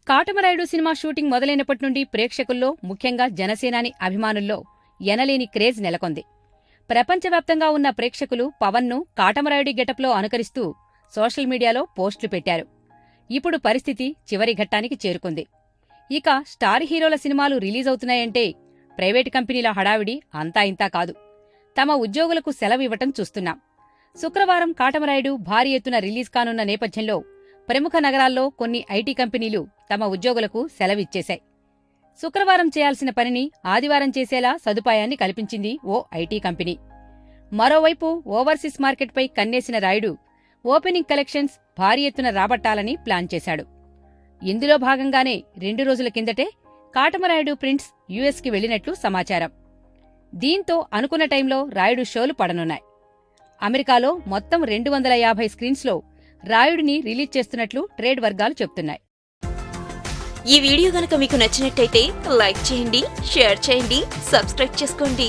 Katamarayudu cinema shooting మొదలైనప్పటి నుండి ప్రేక్షకుల్లో, ముఖ్యంగా జనసేనాని అభిమానుల్లో ఎనలేని క్రేజ్ నెలకొంది. ప్రపంచవ్యాప్తంగా ఉన్న ప్రేక్షకులు పవన్ను కాటమరాయుడి గెటప్లో అనుకరిస్తూ సోషల్ మీడియాలో పోస్టులు పెట్టారు. ఇప్పుడు పరిస్థితి చివరి ఘట్టానికి చేరుకుంది. ఇక స్టార్ హీరోల సినిమాలు రిలీజవుతున్నాయంటే ప్రైవేటు కంపెనీల హడావిడి అంతా ఇంతా కాదు. తమ ఉద్యోగులకు సెలవు ఇవ్వటం చూస్తున్నాం. శుక్రవారం కాటమరాయుడు భారీ ఎత్తున రిలీజ్ కానున్న నేపథ్యంలో ప్రముఖ నగరాల్లో కొన్ని ఐటీ కంపెనీలు తమ ఉద్యోగులకు సెలవిచ్చేశాయి. శుక్రవారం చేయాల్సిన పనిని ఆదివారం చేసేలా సదుపాయాన్ని కల్పించింది ఓ ఐటీ కంపెనీ. మరోవైపు ఓవర్సీస్ మార్కెట్పై కన్నేసిన రాయుడు ఓపెనింగ్ కలెక్షన్స్ భారీ ఎత్తున రాబట్టాలని ప్లాన్ చేశాడు. ఇందులో భాగంగానే 2 రోజుల కిందటే కాటమరాయుడు ప్రింట్స్ యుఎస్కి వెళ్లినట్లు సమాచారం. దీంతో అనుకున్న టైంలో రాయుడు షోలు పడనున్నాయి. అమెరికాలో మొత్తం 250 స్క్రీన్స్లో రాయుడిని రిలీజ్ చేస్తున్నట్లు ట్రేడ్ వర్గాలు చెబుతున్నాయి. ఈ వీడియో గనుక మీకు నచ్చినట్టయితే లైక్ చేయండి, షేర్ చేయండి, సబ్స్క్రైబ్ చేసుకోండి.